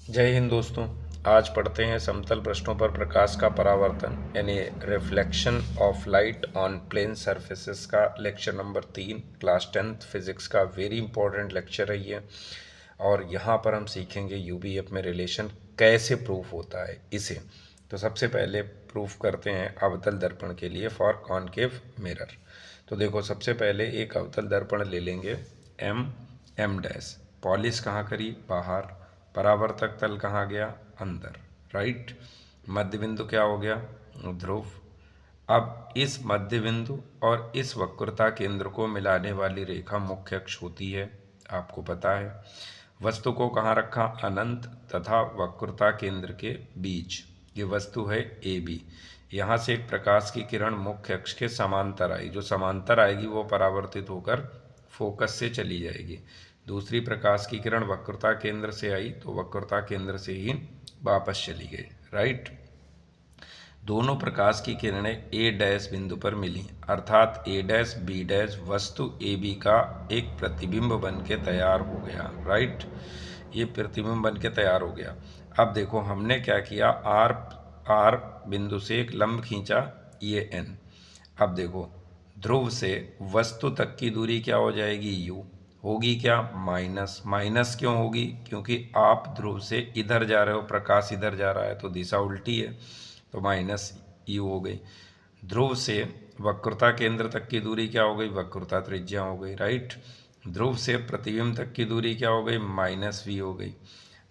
जय हिंद दोस्तों। आज पढ़ते हैं समतल पृष्ठों पर प्रकाश का परावर्तन यानी reflection of light on plane surfaces का lecture number 3 class 10th physics का वेरी इंपॉर्टेंट लेक्चर है ये। और यहाँ पर हम सीखेंगे यूबीएफ में रिलेशन कैसे प्रूफ होता है इसे। तो सबसे पहले प्रूफ करते हैं अवतल दर्पण के लिए फॉर कॉनकेव मिरर। तो देखो सबसे पहले एक अवतल दर्पण ले लेंगे एम डैश। पॉलिश कहाँ करी? बाहर। परावर्तक तल कहाँ गया? अंदर। राइट। मध्य बिंदु क्या हो गया? ध्रुव। अब इस मध्य बिंदु और इस वक्रता केंद्र को मिलाने वाली रेखा मुख्य अक्ष होती है, आपको पता है। वस्तु को कहाँ रखा? अनंत तथा वक्रता केंद्र के बीच। ये वस्तु है ए बी। यहाँ से एक प्रकाश की किरण मुख्य अक्ष के समांतर आई, जो समांतर आएगी वो परावर्तित होकर फोकस से चली जाएगी। दूसरी प्रकाश की किरण वक्रता केंद्र से आई तो वक्रता केंद्र से ही वापस चली गई। राइट। दोनों प्रकाश की किरणें ए डैश बिंदु पर मिली, अर्थात ए डैश बी डैश वस्तु ए बी का एक प्रतिबिंब बन के तैयार हो गया। राइट। ये प्रतिबिंब बन के तैयार हो गया। अब देखो हमने क्या किया, आर आर बिंदु से एक लंब खींचा, ये एन। अब देखो ध्रुव से वस्तु तक की दूरी क्या हो जाएगी? यू। होगी क्या? माइनस। माइनस क्यों होगी? क्योंकि आप ध्रुव से इधर जा रहे हो, प्रकाश इधर जा रहा है तो दिशा उल्टी है, तो माइनस यू हो गई। ध्रुव से वक्रता केंद्र तक की दूरी क्या हो गई? वक्रता त्रिज्या हो गई। राइट। ध्रुव से प्रतिबिंब तक की दूरी क्या हो गई? माइनस वी हो गई।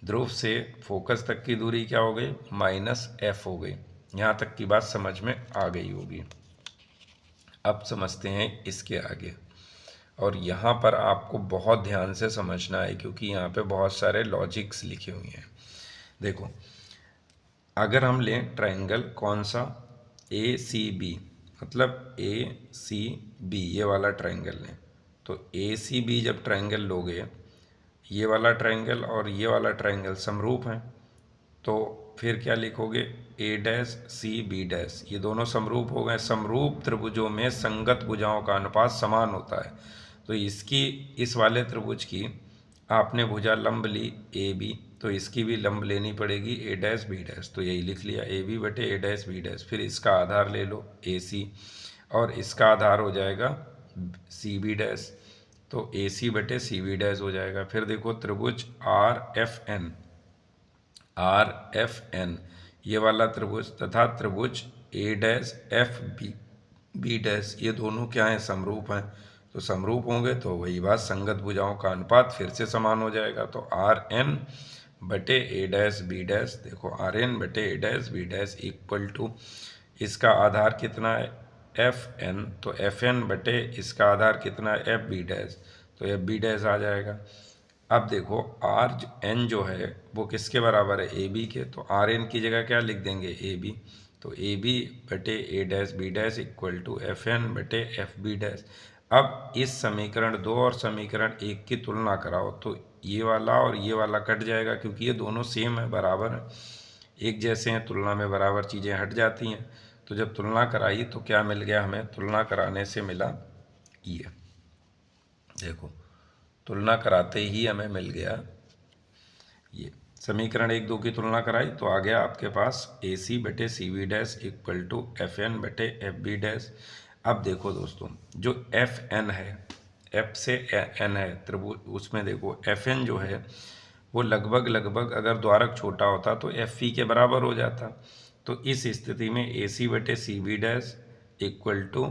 ध्रुव से फोकस तक की दूरी क्या हो गई? माइनस एफ हो गई। यहाँ तक की बात समझ में आ गई होगी। अब समझते हैं इसके आगे। और यहाँ पर आपको बहुत ध्यान से समझना है क्योंकि यहाँ पे बहुत सारे लॉजिक्स लिखे हुए हैं। देखो अगर हम लें ट्रायंगल कौन सा? ए सी बी, मतलब ए सी बी ये वाला ट्रायंगल लें। तो ए सी बी जब ट्रायंगल लोगे, ये वाला ट्रायंगल और ये वाला ट्रायंगल समरूप हैं, तो फिर क्या लिखोगे? ए डैश सी बी डैश, ये दोनों समरूप हो गए। समरूप त्रिभुजों में संगत भुजाओं का अनुपात समान होता है। तो इसकी इस वाले त्रिभुज की आपने भुजा लंब ली ए बी, तो इसकी भी लंब लेनी पड़ेगी ए डैश बी डैश। तो यही लिख लिया ए बी बटे ए डैश बी डैश। फिर इसका आधार ले लो ए सी और इसका आधार हो जाएगा सी बी डैश, तो ए सी बटे सी बी डैश हो जाएगा। फिर देखो त्रिभुज आर एफ एन ये वाला त्रिभुज तथा त्रिभुज A dash F B B dash, ये दोनों क्या हैं? समरूप हैं। तो समरूप होंगे तो वही बात, संगत भुजाओं का अनुपात फिर से समान हो जाएगा। तो आर एन बटे ए डैश बी डैश, देखो आर एन बटे A dash B dash equal to इसका आधार कितना है? एफ एन, तो एफ एन बटे इसका आधार कितना है? एफ बी डैश, तो एफ बी डैश आ जाएगा। अब देखो आर एन जो है वो किसके बराबर है? ए बी के, तो आर एन की जगह क्या लिख देंगे? A B. तो ए बी बटे A dash B dash equal to F N बटे एफ बी डैश। अब इस समीकरण 2 और समीकरण 1 की तुलना कराओ तो ये वाला और ये वाला कट जाएगा क्योंकि ये दोनों सेम है, बराबर है, एक जैसे हैं। तुलना में बराबर चीज़ें हट जाती हैं। तो जब तुलना कराई तो क्या मिल गया हमें? तुलना कराने से मिला ये, देखो तुलना कराते ही हमें मिल गया ये। समीकरण 1 2 की तुलना कराई तो आ गया आपके पास ए सी बटे C B dash equal to F N बटे एफ बी डैश। अब देखो दोस्तों जो एफ एन है, एफ से एन है त्रिभुज, उसमें देखो एफ एन जो है वो लगभग लगभग अगर द्वारक छोटा होता तो एफ ई के बराबर हो जाता। तो इस स्थिति में ए सी बटे C B dash equal to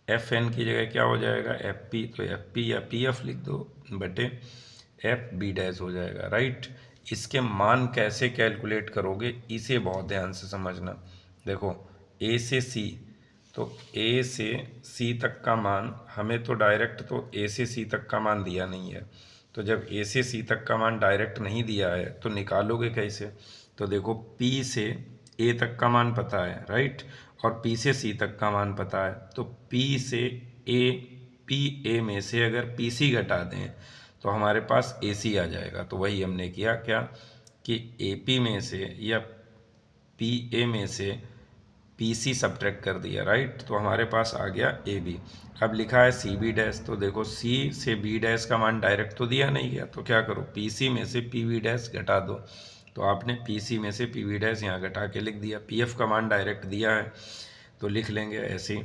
F N की जगह क्या हो जाएगा? एफ पी, तो एफ पी या पी एफ लिख दो बटे एफ बी डैश हो जाएगा। राइट। इसके मान कैसे कैलकुलेट करोगे इसे बहुत ध्यान से समझना। देखो ए से सी, तो ए से सी तक का मान हमें तो डायरेक्ट तो ए से सी तक का मान दिया नहीं है। तो जब ए से सी तक का मान डायरेक्ट नहीं दिया है तो निकालोगे कैसे? तो देखो पी से ए तक का मान पता है, राइट, और पी से सी तक का मान पता है। तो पी से ए, पी ए में से अगर पी सी घटा दें तो हमारे पास ए सी आ जाएगा। तो वही हमने किया क्या कि ए पी में से या पी ए में से PC सब्ट्रैक्ट कर दिया, राइट। तो हमारे पास आ गया AB। अब लिखा है CB डैश, तो देखो C से B डैश का मान डायरेक्ट तो दिया नहीं गया, तो क्या करो, PC में से PB डैश घटा दो। तो आपने PC में से PB डैश यहाँ घटा के लिख दिया। PF का मान डायरेक्ट दिया है तो लिख लेंगे ऐसे ही।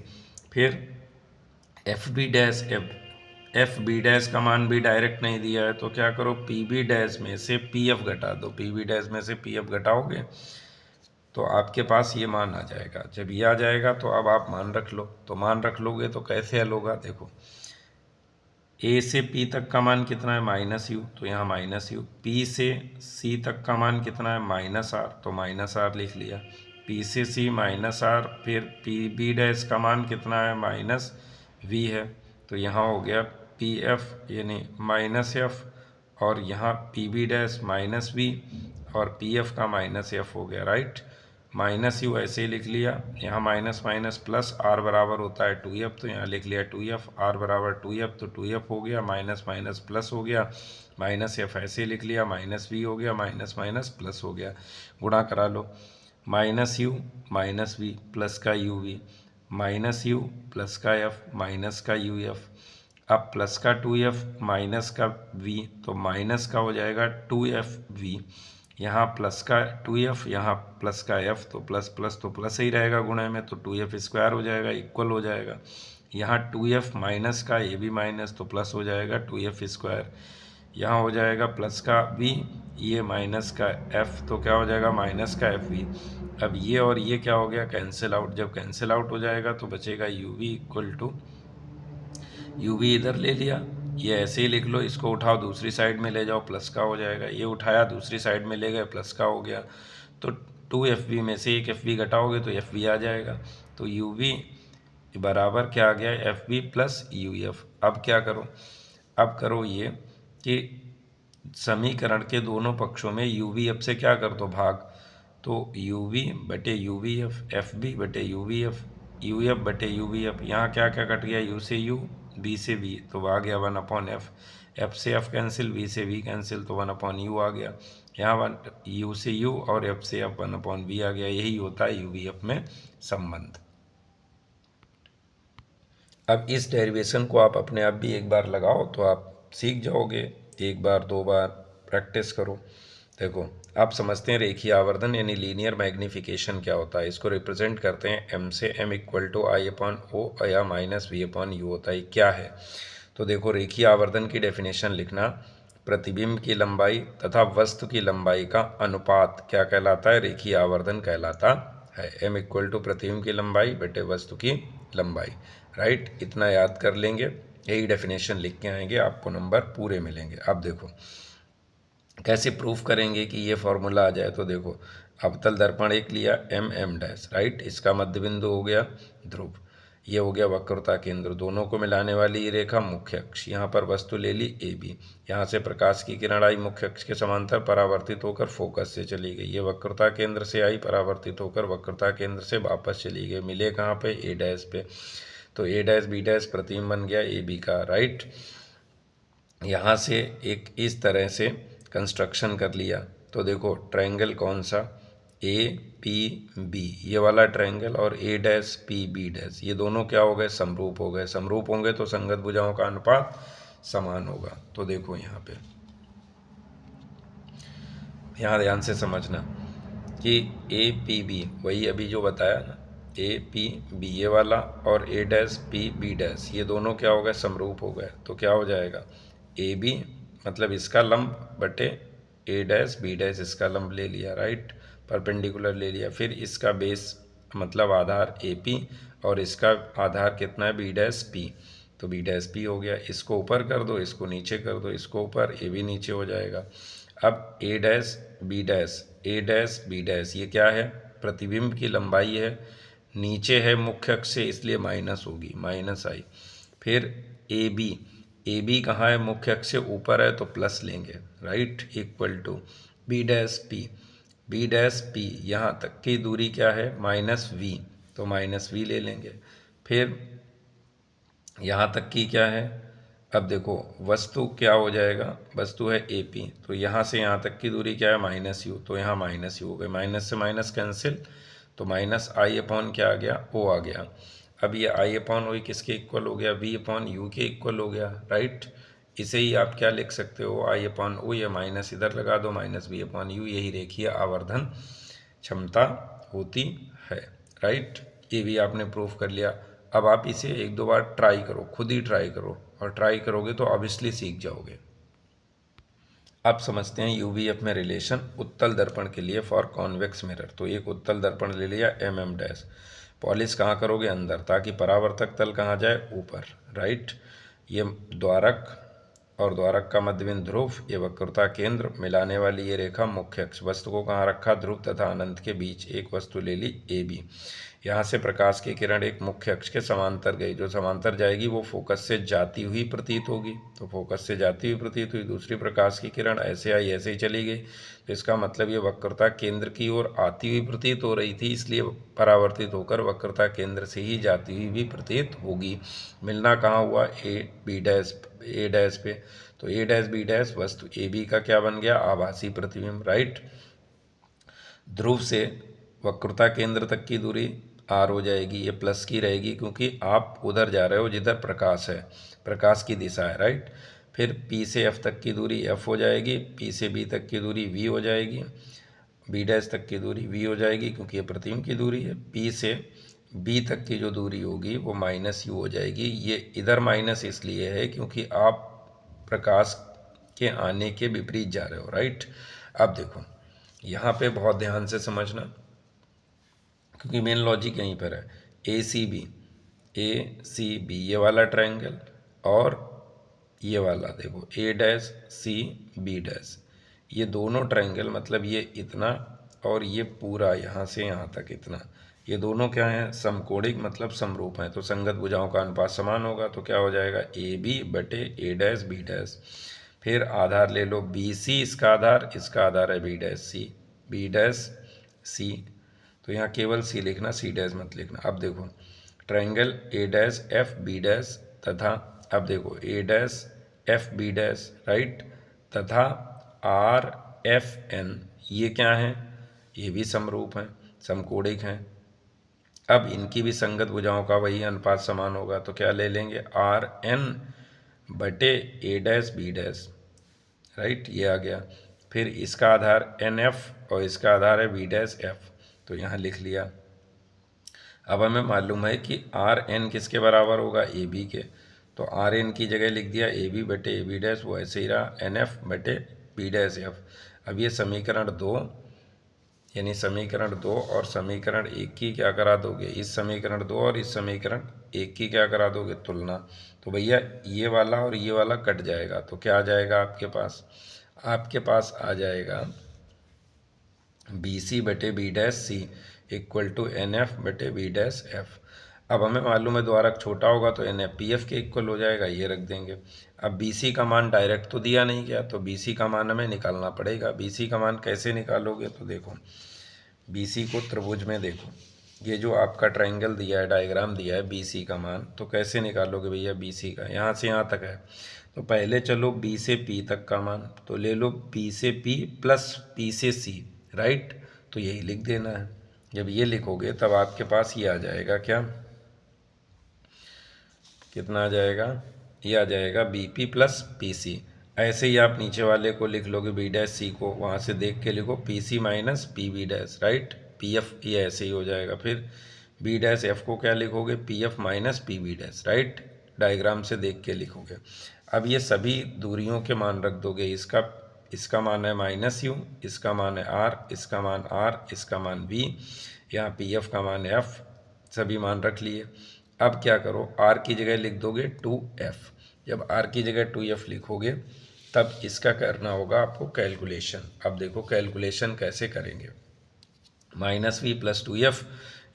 फिर FB डैश का मान भी डायरेक्ट नहीं दिया है, तो क्या करो, PB डैश में से PF घटा दो। PB डैश में से PF घटाओगे तो आपके पास ये मान आ जाएगा। जब ये आ जाएगा तो अब आप मान रख लो। तो मान रख लोगे तो कैसे हल होगा, देखो A से P तक का मान कितना है, -U, तो यहाँ -U। P से C तक का मान कितना है, -R, तो -R लिख लिया। P से C -R, फिर PB डैश का मान कितना है, -V है, तो यहाँ हो गया PF यानी -F, और यहाँ PB डैश -V और PF का -F हो गया, राइट। -U ऐसे ही लिख लिया। यहाँ माइनस माइनस प्लस, R बराबर होता है 2F, तो यहाँ लिख लिया 2F, R बराबर 2F, तो 2F हो गया, माइनस माइनस प्लस हो गया, -F ऐसे ही लिख लिया, -V हो गया, माइनस माइनस प्लस हो गया, गुणा करा लो। -U -V प्लस का UV, -U प्लस का F माइनस का UF, अब प्लस का 2F माइनस का V, तो माइनस का हो जाएगा 2FV। यहाँ प्लस का 2F, यहाँ प्लस का F, तो प्लस प्लस तो प्लस ही रहेगा गुणे में, तो 2F स्क्वायर हो जाएगा, इक्वल हो जाएगा। यहाँ 2F माइनस का ये भी माइनस, तो प्लस हो जाएगा 2F स्क्वायर। यहाँ हो जाएगा प्लस का V, ये माइनस का F, तो क्या हो जाएगा, माइनस का FV। अब ये और ये क्या हो गया, कैंसिल आउट। जब कैंसिल आउट हो जाएगा तो बचेगा UV इक्वल टू, UV इधर ले लिया, ये ऐसे ही लिख लो, इसको उठाओ दूसरी साइड में ले जाओ, प्लस का हो जाएगा। ये उठाया दूसरी साइड में ले गए, प्लस का हो गया। तो 2FV में से एक FV घटाओगे तो FV आ जाएगा। तो UV बराबर क्या आ गया, FV प्लस UF। अब क्या करो, अब करो ये कि समीकरण के दोनों पक्षों में UVF से क्या कर दो, भाग। तो UV बटे UVF, FB बटे UVF, UF बटे UVF। यहाँ क्या क्या कट गया, U से U, B से B, तो आ गया 1/F। F से F कैंसिल, V से V कैंसिल, तो 1/U आ गया। यहाँ U से U और F से F 1/V आ गया। यही होता है UVF में संबंध। अब इस डेरिवेशन को आप अपने आप भी एक बार लगाओ तो आप सीख जाओगे। एक बार दो बार प्रैक्टिस करो। देखो, आप समझते हैं रेखीय आवर्धन यानी लीनियर मैग्नीफिकेशन क्या होता है। इसको रिप्रेजेंट करते हैं M से, M इक्वल टू I/O या -V/U होता है। क्या है, तो देखो रेखीय आवर्धन की डेफिनेशन लिखना, प्रतिबिंब की लंबाई तथा वस्तु की लंबाई का अनुपात क्या कहलाता है, रेखीय आवर्धन कहलाता है। M इक्वल टू प्रतिबिंब की लंबाई बटे वस्तु की लंबाई, राइट। इतना याद कर लेंगे, यही डेफिनेशन लिख के आएंगे, आपको नंबर पूरे मिलेंगे। अब देखो कैसे प्रूफ करेंगे कि ये फॉर्मूला आ जाए। तो देखो, अवतल दर्पण एक लिया MM डैश, राइट, इसका मध्य बिंदु हो गया ध्रुव, ये हो गया वक्रता केंद्र, दोनों को मिलाने वाली ये रेखा मुख्य अक्ष। यहाँ पर वस्तु ले ली AB, यहाँ से प्रकाश की किरण आई, मुख्य अक्ष के समांतर परावर्तित होकर फोकस से चली गई। ये वक्रता केंद्र से आई, परावर्तित होकर वक्रता केंद्र से वापस चली गई, मिले कहाँ पे, A डैश पे। तो A डैश B डैश प्रतिबिंब बन गया AB का, राइट। यहाँ से एक इस तरह से कंस्ट्रक्शन कर लिया। तो देखो ट्रायंगल कौन सा, APB, ये वाला ट्रायंगल, और A डैश PB डैश, ये दोनों क्या हो गए, समरूप हो गए। समरूप होंगे तो संगत भुजाओं का अनुपात समान होगा। तो देखो यहाँ पे, यहाँ ध्यान से समझना कि APB वही अभी जो बताया ना, APB ये वाला और A डैश PB डैश, ये दोनों क्या हो गए, समरूप हो गए। तो क्या हो जाएगा, AB मतलब इसका लंब बटे A डैश B डैश, इसका लंब ले लिया, राइट, परपेंडिकुलर ले लिया। फिर इसका बेस मतलब आधार AP और इसका आधार कितना है, B डैश P, तो B डैश P हो गया। इसको ऊपर कर दो, इसको नीचे कर दो, इसको ऊपर, A भी नीचे हो जाएगा। अब A dash B dash, A dash B dash, ये क्या है, प्रतिबिंब की लंबाई है, नीचे है मुख्य अक्ष से, इसलिए माइनस होगी, माइनस आई। फिर AB, AB कहाँ है, मुख्य अक्ष से ऊपर है, तो प्लस लेंगे, right, equal to B dash P, B dash P, यहाँ तक की दूरी क्या है, -V, तो -V ले लेंगे। फिर यहाँ तक की क्या है, अब देखो वस्तु क्या हो जाएगा, वस्तु है AP, तो यहाँ से यहाँ तक की दूरी क्या है, -U, तो यहाँ -U हो गए, माइनस से माइनस कैंसिल, तो माइनस आई अपॉन क्या आ गया, ओ आ गया। अब ये आई अपॉन ओ किसके इक्वल हो गया, वी अपॉन यू के इक्वल हो गया, राइट। इसे ही आप क्या लिख सकते हो, आई अपॉन ओ, या माइनस इधर लगा दो, माइनस वी अपॉन यू, यही रेखीय आवर्धन क्षमता होती है, राइट। ये भी आपने प्रूफ कर लिया। अब आप इसे एक दो बार ट्राई करो, खुद ही ट्राई करो, और ट्राई करोगे तो ऑब्वियसली सीख जाओगे। अब समझते हैं यूवीएफ में रिलेशन उत्तल दर्पण के लिए फॉर कॉन्वेक्स मिरर। तो एक उत्तल दर्पण ले लिया एम डैश, पॉलिश कहाँ करोगे, अंदर, ताकि परावर्तक तल कहाँ जाए, ऊपर, राइट। ये द्वारक और द्वारक का मध्यबिंदु ध्रुव, ये वक्रता केंद्र, मिलाने वाली ये रेखा मुख्य अक्ष। वस्तु को कहाँ रखा, ध्रुव तथा अनंत के बीच एक वस्तु ले ली ए बी। यहाँ से प्रकाश की किरण एक मुख्य अक्ष के समांतर गई, जो समांतर जाएगी वो फोकस से जाती हुई प्रतीत होगी, तो फोकस से जाती हुई प्रतीत हुई। दूसरी प्रकाश की किरण ऐसे आई ऐसे ही चली गई, तो इसका मतलब ये वक्रता केंद्र की ओर आती हुई प्रतीत हो रही थी, इसलिए परावर्तित होकर वक्रता केंद्र से ही जाती हुई भी प्रतीत होगी। मिलना कहाँ हुआ, ए डैश पे, तो ए डैश बी डैश वस्तु ए बी का क्या बन गया, आभासी प्रतिबिंब, राइट। ध्रुव से वक्रता केंद्र तक की दूरी आर हो जाएगी, ये प्लस की रहेगी क्योंकि आप उधर जा रहे हो जिधर प्रकाश है, प्रकाश की दिशा है, राइट। फिर पी से एफ तक की दूरी एफ हो जाएगी, पी से बी तक की दूरी वी हो जाएगी, बी डैश तक की दूरी वी हो जाएगी क्योंकि ये प्रतिबिंब की दूरी है। पी से बी तक की जो दूरी होगी वो माइनस यू हो जाएगी। ये इधर माइनस इसलिए है क्योंकि आप प्रकाश के आने के विपरीत जा रहे हो, राइट। अब देखो यहाँ पे बहुत ध्यान से समझना, क्योंकि मेन लॉजिक यहीं पर है। ए सी बी ये वाला ट्रायंगल, और ये वाला देखो A dash C B dash, ये दोनों ट्रायंगल, मतलब ये इतना और ये पूरा यहाँ से यहाँ तक इतना, ये दोनों क्या हैं, समकोणिक, मतलब समरूप हैं। तो संगत भुजाओं का अनुपात समान होगा, तो क्या हो जाएगा, ए बी बटे ए डैश बी डैश। फिर आधार ले लो बी सी, इसका आधार है बी डैश सी, बी डैश सी, तो यहाँ केवल सी लिखना, सी डैश मत लिखना। अब देखो triangle A dash F B dash तथा, अब देखो A dash F B dash, right, तथा आर एफ एन, ये क्या हैं, ये भी समरूप हैं, समकोणिक हैं। अब इनकी भी संगत भुजाओं का वही अनुपात समान होगा, तो क्या ले लेंगे, आर एन बटे A dash B dash, right, ये आ गया। फिर इसका आधार एन एफ और इसका आधार है बी डैश एफ, तो यहाँ लिख लिया। अब हमें मालूम है कि आर एन किसके बराबर होगा, ए बी के, तो आर एन की जगह लिख दिया ए बी बटे ए बी डैश, वो ऐसे ही रहा, एन एफ बटे बी डैश एफ। अब ये समीकरण 2, यानी समीकरण 2 और समीकरण 1 की क्या करा दोगे, इस समीकरण 2 और इस समीकरण 1 की क्या करा दोगे, तुलना। तो भैया ये वाला और ये वाला कट जाएगा, तो क्या आ जाएगा आपके पास, आपके पास आ जाएगा बी सी बटे B dash C equal to N F बटे बी डैश एफ। अब हमें मालूम है द्वारक छोटा होगा तो एन एफ पी एफ के इक्वल हो जाएगा, ये रख देंगे। अब बी सी का मान डायरेक्ट तो दिया नहीं गया, तो बी सी का मान हमें निकालना पड़ेगा। बी सी का मान कैसे निकालोगे, तो देखो बी सी को त्रिभुज में देखो, ये जो आपका ट्रायंगल दिया है, डायग्राम दिया है बी सी का मान, तो कैसे निकालोगे भैया बी सी का, यहाँ से यहाँ तक है, तो पहले चलो बी से पी तक का मान, तो ले लो बी से पी प्लस पी से सी, राइट, तो यही लिख देना है। जब ये लिखोगे तब आपके पास ये आ जाएगा, क्या, कितना आ जाएगा, ये आ जाएगा B P plus P C. ऐसे ही आप नीचे वाले को लिख लोगे बी डैश सी को, वहाँ से देख के लिखो P C minus P B dash, right, P F, ये ऐसे ही हो जाएगा। फिर बी डैश एफ को क्या लिखोगे, P F minus P B dash, right, diagram से देख के लिखोगे। अब ये सभी दूरियों के मान रख दोगे, इसका मान है माइनस यू, इसका मान है आर, इसका मान आर, इसका मान वी, यहाँ पी एफ का मान एफ, सभी मान रख लिए। अब क्या करो, आर की जगह लिख दोगे 2f। जब आर की जगह 2f लिखोगे तब इसका करना होगा आपको कैलकुलेशन। अब देखो कैलकुलेशन कैसे करेंगे, माइनस वी प्लस 2f,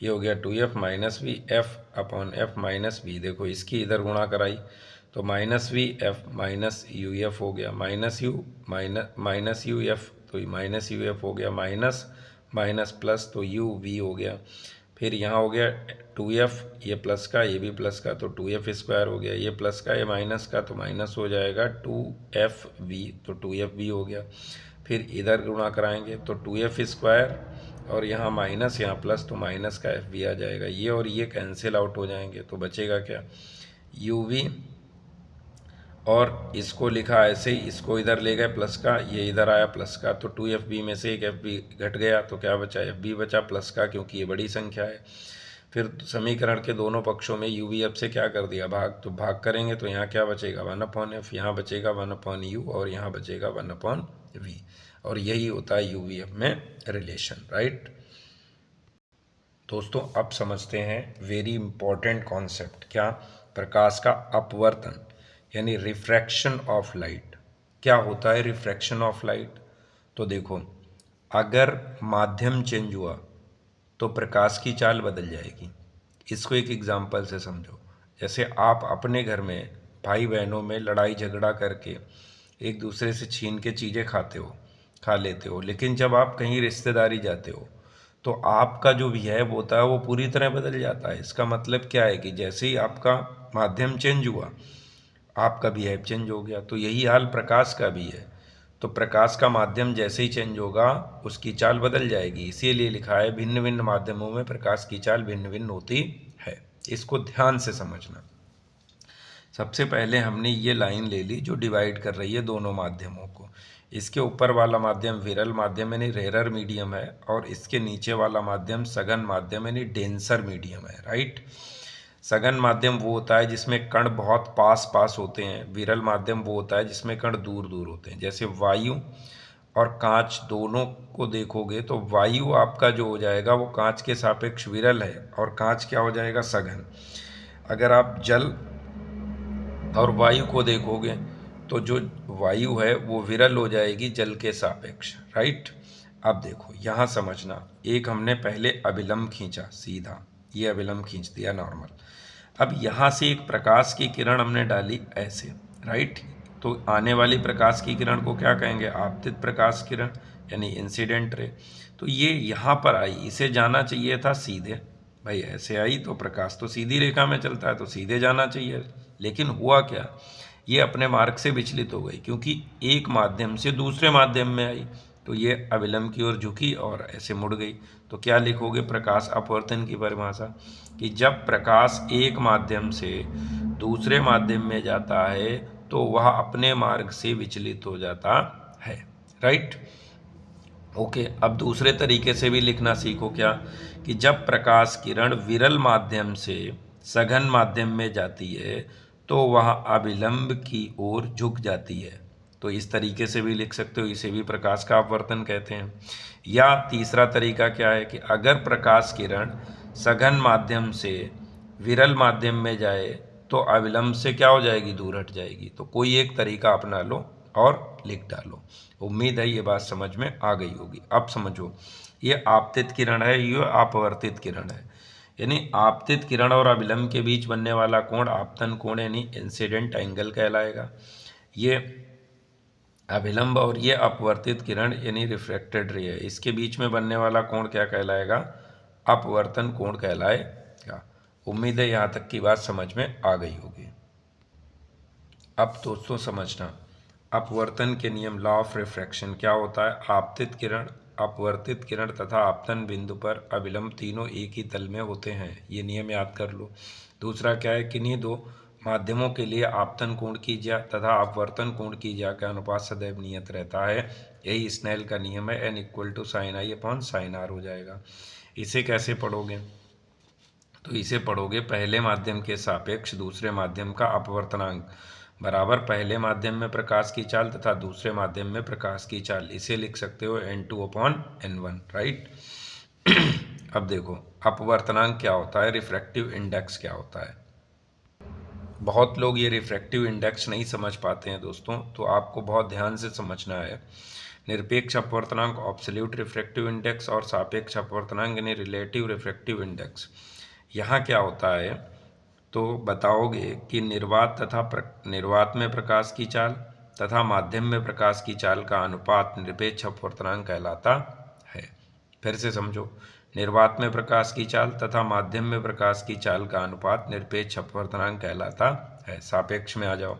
ये हो गया 2f minus V F upon F minus V. देखो इसकी इधर गुणा कराई तो minus V F minus U F हो गया, माइनस यू एफ, तो माइनस यू एफ हो गया, माइनस माइनस प्लस तो यू वी हो गया। फिर यहाँ हो गया 2f, ये प्लस का ये भी प्लस का, तो 2f स्क्वायर हो गया, ये प्लस का ये माइनस का, तो माइनस हो जाएगा 2f v, तो 2f v हो गया। फिर इधर गुणा कराएंगे तो 2f स्क्वायर और यहाँ माइनस यहाँ प्लस, तो माइनस का एफ वी आ जाएगा। ये और ये कैंसिल आउट हो जाएंगे, तो बचेगा क्या, यू वी, और इसको लिखा ऐसे ही, इसको इधर ले गए प्लस का, ये इधर आया प्लस का, तो 2FB में से एक FB घट गया, तो क्या बचा, FB बचा प्लस का, क्योंकि ये बड़ी संख्या है। फिर समीकरण के दोनों पक्षों में UVF से क्या कर दिया, भाग, तो भाग करेंगे तो यहाँ क्या बचेगा 1/f, यहाँ बचेगा 1/u, और यहाँ बचेगा 1/v, और यही होता है UVF में रिलेशन, राइट। दोस्तों अब समझते हैं वेरी इंपॉर्टेंट कॉन्सेप्ट, क्या, प्रकाश का अपवर्तन यानी रिफ्रैक्शन ऑफ लाइट। क्या होता है रिफ्रैक्शन ऑफ लाइट, तो देखो, अगर माध्यम चेंज हुआ तो प्रकाश की चाल बदल जाएगी। इसको एक एग्जांपल से समझो, जैसे आप अपने घर में भाई बहनों में लड़ाई झगड़ा करके एक दूसरे से छीन के चीज़ें खा लेते हो, लेकिन जब आप कहीं रिश्तेदारी जाते हो तो आपका जो बिहेव होता है वो पूरी तरह बदल जाता है। इसका मतलब क्या है कि जैसे ही आपका माध्यम चेंज हुआ आपका बिहेव चेंज हो गया। तो यही हाल प्रकाश का भी है। तो प्रकाश का माध्यम जैसे ही चेंज होगा उसकी चाल बदल जाएगी। इसीलिए लिखा है भिन्न भिन्न माध्यमों में प्रकाश की चाल भिन्न भिन्न होती है। इसको ध्यान से समझना। सबसे पहले हमने ये लाइन ले ली जो डिवाइड कर रही है दोनों माध्यमों को। इसके ऊपर वाला माध्यम विरल माध्यम यानी रेरर मीडियम है, और इसके नीचे वाला माध्यम सघन माध्यम यानी डेंसर मीडियम है, राइट। सघन माध्यम वो होता है जिसमें कण बहुत पास होते हैं, विरल माध्यम वो होता है जिसमें कण दूर दूर होते हैं। जैसे वायु और कांच दोनों को देखोगे तो वायु आपका जो हो जाएगा वो कांच के सापेक्ष विरल है, और कांच क्या हो जाएगा, सघन। अगर आप जल और वायु को देखोगे तो जो वायु है वो विरल हो जाएगी जल के सापेक्ष, राइट। अब देखो यहाँ समझना, एक हमने पहले अभिलंब खींचा सीधा, ये अभिलंब खींच दिया नॉर्मल। अब यहाँ से एक प्रकाश की किरण हमने डाली ऐसे, राइट। तो आने वाली प्रकाश की किरण को क्या कहेंगे, आपतित प्रकाश किरण यानी इंसिडेंट रे। तो ये यहाँ पर आई, इसे जाना चाहिए था सीधे, भाई ऐसे आई तो प्रकाश तो सीधी रेखा में चलता है तो सीधे जाना चाहिए, लेकिन हुआ क्या, ये अपने मार्ग से विचलित हो गई, क्योंकि एक माध्यम से दूसरे माध्यम में आई तो ये अविलंब की ओर झुकी और ऐसे मुड़ गई। तो क्या लिखोगे, प्रकाश अपवर्तन की परिभाषा, कि जब प्रकाश एक माध्यम से दूसरे माध्यम में जाता है तो वह अपने मार्ग से विचलित हो जाता है, राइट। ओके, अब दूसरे तरीके से भी लिखना सीखो, क्या, कि जब प्रकाश किरण विरल माध्यम से सघन माध्यम में जाती है तो वह अभिलंब की ओर झुक जाती है। तो इस तरीके से भी लिख सकते हो, इसे भी प्रकाश का अपवर्तन कहते हैं। या तीसरा तरीका क्या है कि अगर प्रकाश किरण सघन माध्यम से विरल माध्यम में जाए तो अविलंब से क्या हो जाएगी, दूर हट जाएगी। तो कोई एक तरीका अपना लो और लिख डालो। उम्मीद है ये बात समझ में आ गई होगी। अब समझो, ये आपतित किरण है, ये अपवर्तित किरण है, यानी आपतित किरण और अभिलंब के बीच बनने वाला कोण आपतन कोण यानी इंसिडेंट एंगल कहलाएगा। ये अभिलंब और ये अपवर्तित किरण यानी रिफ्रैक्टेड रे है, इसके बीच में बनने वाला कोण क्या कहलाएगा, अपवर्तन कोण कहलाएगा। उम्मीद है यहाँ तक की बात समझ में आ गई होगी। अब दोस्तों समझना, अपवर्तन के नियम, लॉ ऑफ रिफ्रैक्शन क्या होता है। आपतित किरण, अपवर्तित किरण तथा आपतन बिंदु पर अभिलंब तीनों एक ही तल में होते हैं, ये नियम याद कर लो। दूसरा क्या है, किन्हीं दो माध्यमों के लिए आपतन कोण की ज्या तथा अपवर्तन कोण की ज्या का अनुपात सदैव नियत रहता है, यही स्नेल का नियम है। n = sin i upon sin r हो जाएगा। इसे कैसे पढ़ोगे, तो इसे पढ़ोगे पहले माध्यम के सापेक्ष दूसरे माध्यम का अपवर्तनांक बराबर पहले माध्यम में प्रकाश की चाल तथा दूसरे माध्यम में प्रकाश की चाल। इसे लिख सकते हो n2/n1, राइट। अब देखो अपवर्तनांक क्या होता है, रिफ्रैक्टिव इंडेक्स क्या होता है। बहुत लोग ये रिफ्रैक्टिव इंडेक्स नहीं समझ पाते हैं दोस्तों, तो आपको बहुत ध्यान से समझना है। निरपेक्ष अपवर्तनांक ऑब्सोल्यूट रिफ्रैक्टिव इंडेक्स और सापेक्ष अपवर्तनांक यानी रिलेटिव रिफ्रैक्टिव इंडेक्स। यहाँ क्या होता है, तो बताओगे कि निर्वात में प्रकाश की चाल तथा माध्यम में प्रकाश की चाल का अनुपात निरपेक्ष अपवर्तनांक कहलाता है। फिर से समझो, निर्वात में प्रकाश की चाल तथा माध्यम में प्रकाश की चाल का अनुपात निरपेक्ष अपवर्तनांक कहलाता है। सापेक्ष में आ जाओ,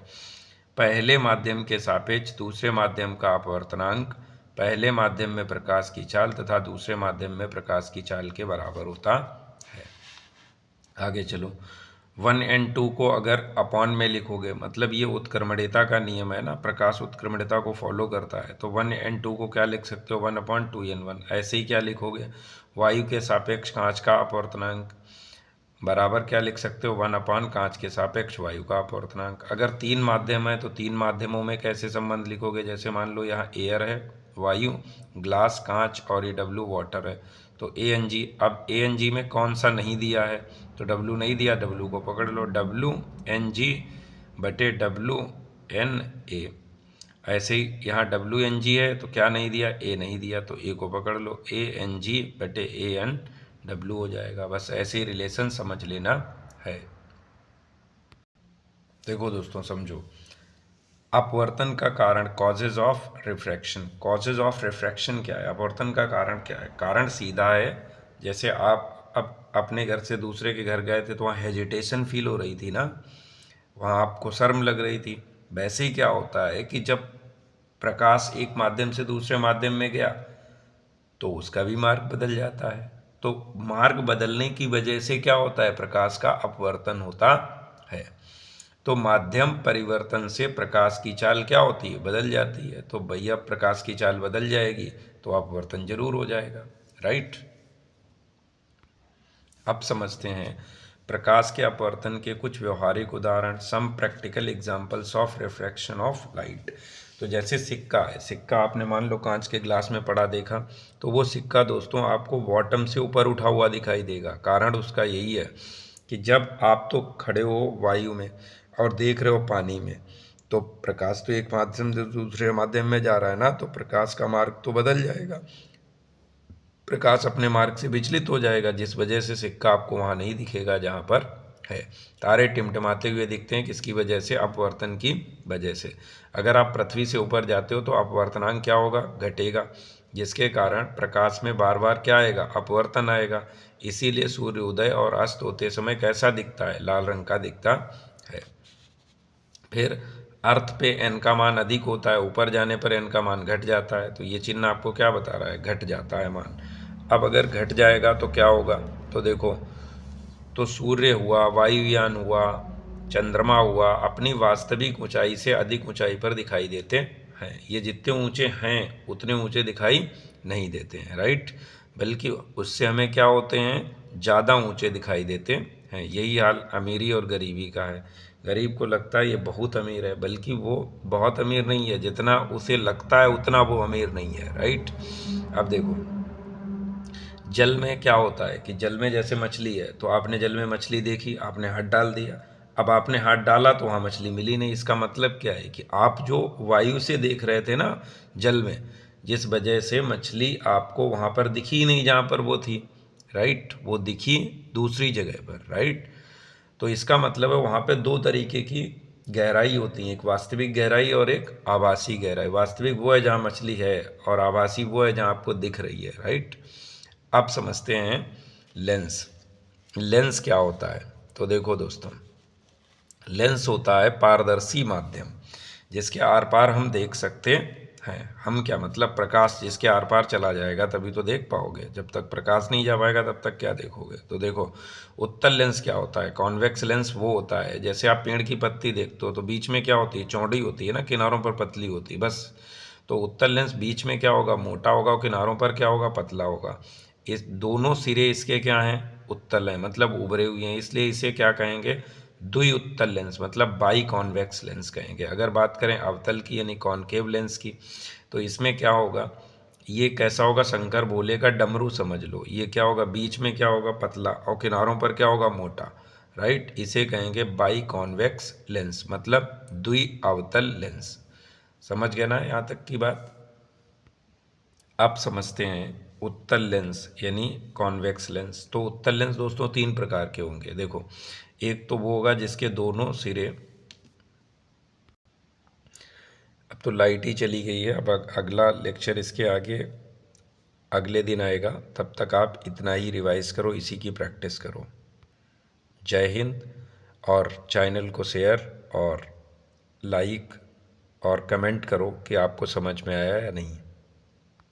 पहले माध्यम के सापेक्ष दूसरे माध्यम का अपवर्तनांक पहले माध्यम में प्रकाश की चाल तथा दूसरे माध्यम में प्रकाश की चाल के बराबर होता है। आगे चलो, 1 और 2 को अगर अपॉन में लिखोगे, मतलब ये उत्क्रमणिता का नियम है ना, प्रकाश उत्क्रमणिता को फॉलो करता है, तो 1 और 2 को क्या लिख सकते हो, 1/2n1। ऐसे ही क्या लिखोगे, वायु के सापेक्ष कांच का अपवर्तनांक बराबर क्या लिख सकते हो, 1 कांच के सापेक्ष वायु का अपवर्तनांक। अगर 3 माध्यम है तो 3 माध्यमों में कैसे संबंध लिखोगे, जैसे मान लो यहाँ एयर है वायु, ग्लास कांच और ये डब्लू वाटर है, तो ANG। अब ANG में कौन सा नहीं दिया है, तो W नहीं दिया, W को पकड़ लो, WNG बटे WNA। ऐसे ही यहाँ WNG है तो क्या नहीं दिया, A नहीं दिया, तो A को पकड़ लो, ANG बटे ANW हो जाएगा। बस ऐसे ही रिलेशन समझ लेना है। देखो दोस्तों समझो, अपवर्तन का कारण, causes of refraction. Causes of refraction क्या है, अपवर्तन का कारण क्या है। कारण सीधा है, जैसे आप अब अपने घर से दूसरे के घर गए थे तो वहाँ हेजिटेशन फील हो रही थी ना, वहाँ आपको शर्म लग रही थी। वैसे ही क्या होता है कि जब प्रकाश एक माध्यम से दूसरे माध्यम में गया तो उसका भी मार्ग बदल जाता है। तो मार्ग बदलने की वजह से क्या होता है, प्रकाश का अपवर्तन होता है। तो माध्यम परिवर्तन से प्रकाश की चाल क्या होती है, बदल जाती है। तो भैया प्रकाश की चाल बदल जाएगी तो अपवर्तन जरूर हो जाएगा, राइट। अब समझते हैं प्रकाश के अपवर्तन के कुछ व्यवहारिक उदाहरण, some practical examples of refraction of light. तो जैसे सिक्का है, सिक्का आपने मान लो कांच के ग्लास में पड़ा देखा, तो वो सिक्का दोस्तों आपको बॉटम से ऊपर उठा हुआ दिखाई देगा। कारण उसका यही है कि जब आप तो खड़े हो वायु में और देख रहे हो पानी में, तो प्रकाश तो एक माध्यम से दूसरे माध्यम में जा रहा है ना, तो प्रकाश का मार्ग तो बदल जाएगा, प्रकाश अपने मार्ग से विचलित हो जाएगा, जिस वजह से सिक्का आपको वहाँ नहीं दिखेगा जहाँ पर है। तारे टिमटिमाते हुए दिखते हैं, किसकी वजह से, अपवर्तन की वजह से। अगर आप पृथ्वी से ऊपर जाते हो तो अपवर्तनांक क्या होगा, घटेगा, जिसके कारण प्रकाश में बार बार क्या आएगा, अपवर्तन आएगा। इसीलिए सूर्य उदय और अस्त होते समय कैसा दिखता है, लाल रंग का दिखता है। फिर अर्थ पे n का मान अधिक होता है, ऊपर जाने पर n का मान घट जाता है, तो ये चिन्ह आपको क्या बता रहा है, घट जाता है मान। अब अगर घट जाएगा तो क्या होगा, तो देखो, तो सूर्य हुआ, वायुयान हुआ, चंद्रमा हुआ, अपनी वास्तविक ऊंचाई से अधिक ऊंचाई पर दिखाई देते हैं। ये जितने ऊंचे हैं उतने ऊंचे दिखाई नहीं देते हैं, राइट, बल्कि उससे हमें क्या होते हैं, ज़्यादा ऊंचे दिखाई देते हैं। यही हाल अमीरी और गरीबी का है। गरीब को लगता है ये बहुत अमीर है, बल्कि वो बहुत अमीर नहीं है, जितना उसे लगता है उतना वो अमीर नहीं है, राइट। अब देखो, जल में क्या होता है कि जल में जैसे मछली है, तो आपने जल में मछली देखी, आपने हाथ डाल दिया, अब आपने हाथ डाला तो वहाँ मछली मिली नहीं। इसका मतलब क्या है कि आप जो वायु से देख रहे थे ना जल में, जिस वजह से मछली आपको वहाँ पर दिखी ही नहीं जहाँ पर वो थी, राइट, वो दिखी दूसरी जगह पर, राइट। तो इसका मतलब है वहाँ पे दो तरीके की गहराई होती है, एक वास्तविक गहराई और एक आभासी गहराई। वास्तविक वो है जहाँ मछली है और आभासी वो है जहाँ आपको दिख रही है, राइट। अब समझते हैं लेंस। लेंस क्या होता है, तो देखो दोस्तों, लेंस होता है पारदर्शी माध्यम जिसके आर पार हम देख सकते हैं। हम क्या मतलब, प्रकाश जिसके आर पार चला जाएगा तभी तो देख पाओगे, जब तक प्रकाश नहीं जा पाएगा तब तक क्या देखोगे। तो देखो, उत्तल लेंस क्या होता है, कॉन्वेक्स लेंस वो होता है, जैसे आप पेड़ की पत्ती देखते हो तो बीच में क्या होती है, चौड़ी होती है ना, किनारों पर पतली होती है, बस। तो उत्तल लेंस बीच में क्या होगा, मोटा होगा, और किनारों पर क्या होगा, पतला होगा। इस दोनों सिरे इसके क्या हैं, उत्तल हैं, मतलब उभरे हुए हैं, इसलिए इसे क्या कहेंगे, द्विउत्तल लेंस, मतलब बाई कॉन्वेक्स लेंस कहेंगे। अगर बात करें अवतल की यानी कॉनकेव लेंस की, तो इसमें क्या होगा, ये कैसा होगा, शंकर भोले का डमरू समझ लो। ये क्या होगा, बीच में क्या होगा, पतला, और किनारों पर क्या होगा, मोटा, राइट। इसे कहेंगे बाई कॉन्वेक्स लेंस, मतलब द्विअवतल लेंस। समझ गए ना यहाँ तक की बात। अब समझते हैं उत्तल लेंस यानी कॉन्वेक्स लेंस। तो उत्तल लेंस दोस्तों तीन प्रकार के होंगे। देखो, एक तो वो होगा जिसके दोनों सिरे, अब तो लाइट ही चली गई है, अब अगला लेक्चर इसके आगे अगले दिन आएगा, तब तक आप इतना ही रिवाइज करो, इसी की प्रैक्टिस करो। जय हिंद। और चैनल को शेयर और लाइक और कमेंट करो कि आपको समझ में आया या नहीं।